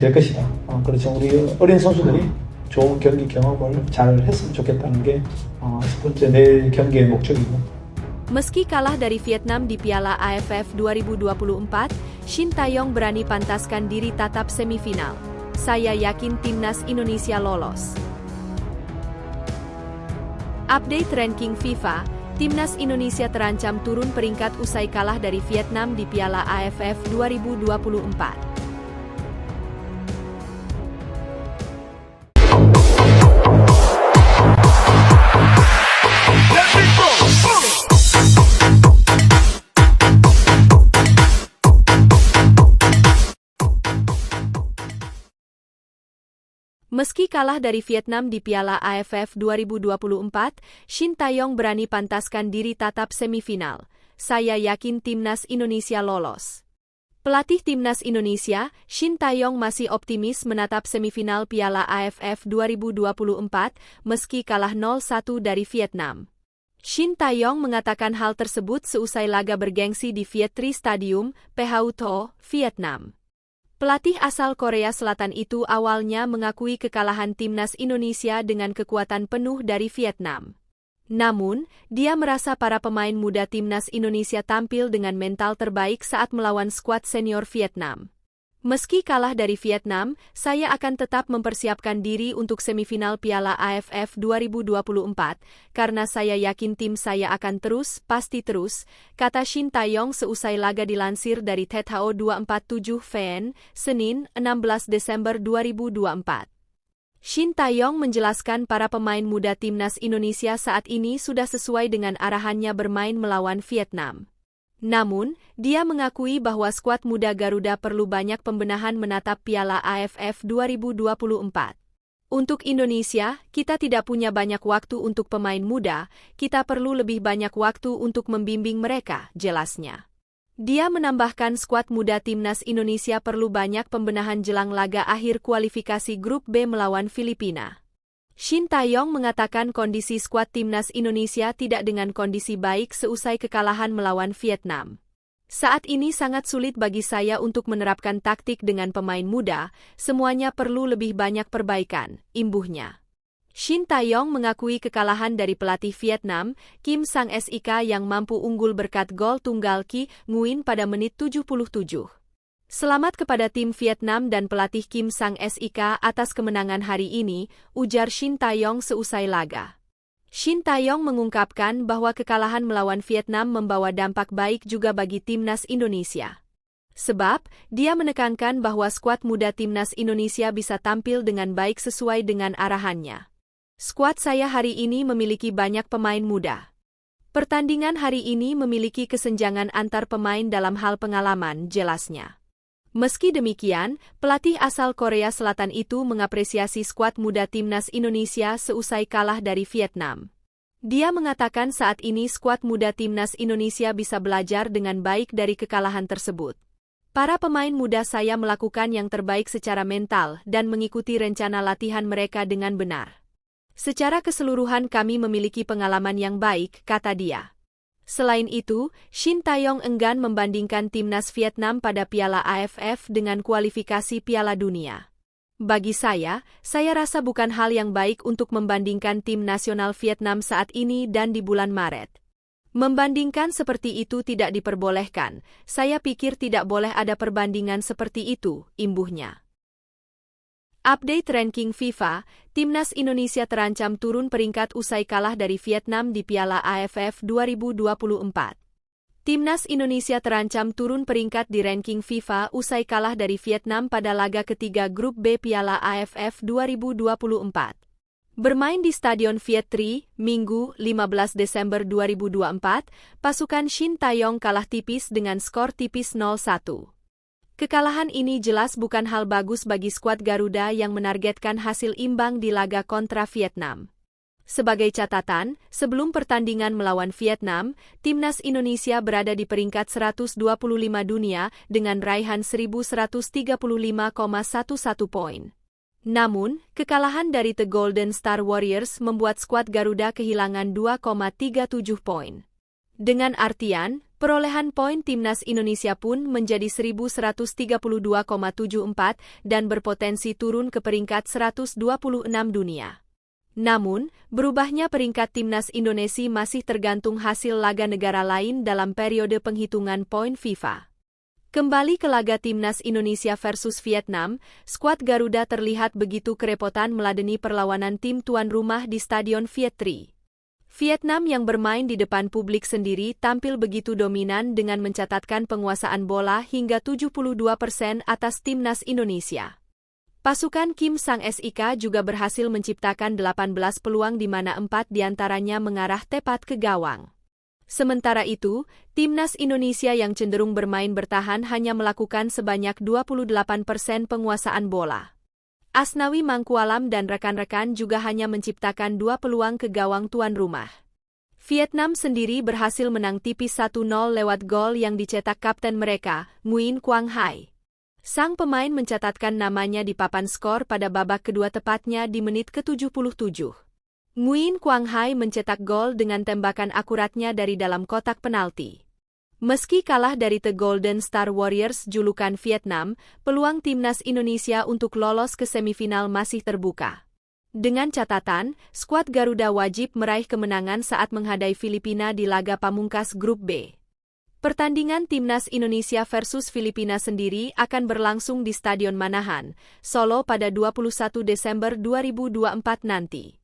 될 것이다. 그렇죠. 우리 어린 선수들이 좋은 경기 경험을 잘 했으면 좋겠다는 게 첫 번째 내일 경기의 목적이고. Meski kalah dari Vietnam di Piala AFF 2024, Shin Tae-yong berani pantaskan diri tatap semifinal. Saya yakin timnas Indonesia lolos. Update ranking FIFA, timnas Indonesia terancam turun peringkat usai kalah dari Vietnam di Piala AFF 2024. Meski kalah dari Vietnam di Piala AFF 2024, Shin Tae-yong berani pantaskan diri tatap semifinal. Saya yakin timnas Indonesia lolos. Pelatih timnas Indonesia, Shin Tae-yong masih optimis menatap semifinal Piala AFF 2024 meski kalah 0-1 dari Vietnam. Shin Tae-yong mengatakan hal tersebut seusai laga bergengsi di Viet Tri Stadium, Phu Tho, Vietnam. Pelatih asal Korea Selatan itu awalnya mengakui kekalahan timnas Indonesia dengan kekuatan penuh dari Vietnam. Namun, dia merasa para pemain muda timnas Indonesia tampil dengan mental terbaik saat melawan skuad senior Vietnam. Meski kalah dari Vietnam, saya akan tetap mempersiapkan diri untuk semifinal Piala AFF 2024, karena saya yakin tim saya akan pasti terus, kata Shin Tae-yong seusai laga dilansir dari THO 247 VN, Senin, 16 Desember 2024. Shin Tae-yong menjelaskan para pemain muda timnas Indonesia saat ini sudah sesuai dengan arahannya bermain melawan Vietnam. Namun, dia mengakui bahwa skuad muda Garuda perlu banyak pembenahan menatap Piala AFF 2024. Untuk Indonesia, kita tidak punya banyak waktu untuk pemain muda, kita perlu lebih banyak waktu untuk membimbing mereka, jelasnya. Dia menambahkan skuad muda timnas Indonesia perlu banyak pembenahan jelang laga akhir kualifikasi grup B melawan Filipina. Shin Tae-yong mengatakan kondisi skuad timnas Indonesia tidak dengan kondisi baik seusai kekalahan melawan Vietnam. Saat ini sangat sulit bagi saya untuk menerapkan taktik dengan pemain muda, semuanya perlu lebih banyak perbaikan, imbuhnya. Shin Tae-yong mengakui kekalahan dari pelatih Vietnam, Kim Sang-sik yang mampu unggul berkat gol tunggal Ki Nguyen pada menit 77. Selamat kepada tim Vietnam dan pelatih Kim Sang-sik atas kemenangan hari ini, ujar Shin Tae-yong seusai laga. Shin Tae-yong mengungkapkan bahwa kekalahan melawan Vietnam membawa dampak baik juga bagi timnas Indonesia. Sebab, dia menekankan bahwa skuad muda timnas Indonesia bisa tampil dengan baik sesuai dengan arahannya. Skuad saya hari ini memiliki banyak pemain muda. Pertandingan hari ini memiliki kesenjangan antar pemain dalam hal pengalaman, jelasnya. Meski demikian, pelatih asal Korea Selatan itu mengapresiasi skuad muda timnas Indonesia seusai kalah dari Vietnam. Dia mengatakan saat ini skuad muda timnas Indonesia bisa belajar dengan baik dari kekalahan tersebut. Para pemain muda saya melakukan yang terbaik secara mental dan mengikuti rencana latihan mereka dengan benar. Secara keseluruhan kami memiliki pengalaman yang baik, kata dia. Selain itu, Shin Tae-yong enggan membandingkan timnas Vietnam pada Piala AFF dengan kualifikasi Piala Dunia. Bagi saya rasa bukan hal yang baik untuk membandingkan tim nasional Vietnam saat ini dan di bulan Maret. Membandingkan seperti itu tidak diperbolehkan, saya pikir tidak boleh ada perbandingan seperti itu, imbuhnya. Update ranking FIFA, timnas Indonesia terancam turun peringkat usai kalah dari Vietnam di Piala AFF 2024. Timnas Indonesia terancam turun peringkat di ranking FIFA usai kalah dari Vietnam pada laga ketiga grup B Piala AFF 2024. Bermain di Stadion Viet Tri, Minggu, 15 Desember 2024, pasukan Shin Tae-yong kalah tipis dengan skor tipis 0-1. Kekalahan ini jelas bukan hal bagus bagi skuad Garuda yang menargetkan hasil imbang di laga kontra Vietnam. Sebagai catatan, sebelum pertandingan melawan Vietnam, timnas Indonesia berada di peringkat 125 dunia dengan raihan 1135,11 poin. Namun, kekalahan dari The Golden Star Warriors membuat skuad Garuda kehilangan 2,37 poin. Dengan artian, Perolehan poin timnas Indonesia pun menjadi 1132,74 dan berpotensi turun ke peringkat 126 dunia. Namun, berubahnya peringkat timnas Indonesia masih tergantung hasil laga negara lain dalam periode penghitungan poin FIFA. Kembali ke laga timnas Indonesia versus Vietnam, skuad Garuda terlihat begitu kerepotan meladeni perlawanan tim tuan rumah di Stadion Viet Tri. Vietnam yang bermain di depan publik sendiri tampil begitu dominan dengan mencatatkan penguasaan bola hingga 72% atas timnas Indonesia. Pasukan Kim Sang SIK juga berhasil menciptakan 18 peluang di mana 4 diantaranya mengarah tepat ke gawang. Sementara itu, timnas Indonesia yang cenderung bermain bertahan hanya melakukan sebanyak 28% penguasaan bola. Asnawi Mangkualam dan rekan-rekan juga hanya menciptakan 2 peluang ke gawang tuan rumah. Vietnam sendiri berhasil menang tipis 1-0 lewat gol yang dicetak kapten mereka, Nguyen Quang Hai. Sang pemain mencatatkan namanya di papan skor pada babak kedua tepatnya di menit ke-77. Nguyen Quang Hai mencetak gol dengan tembakan akuratnya dari dalam kotak penalti. Meski kalah dari The Golden Star Warriors julukan Vietnam, peluang timnas Indonesia untuk lolos ke semifinal masih terbuka. Dengan catatan, skuad Garuda wajib meraih kemenangan saat menghadapi Filipina di laga pamungkas Grup B. Pertandingan timnas Indonesia versus Filipina sendiri akan berlangsung di Stadion Manahan, Solo pada 21 Desember 2024 nanti.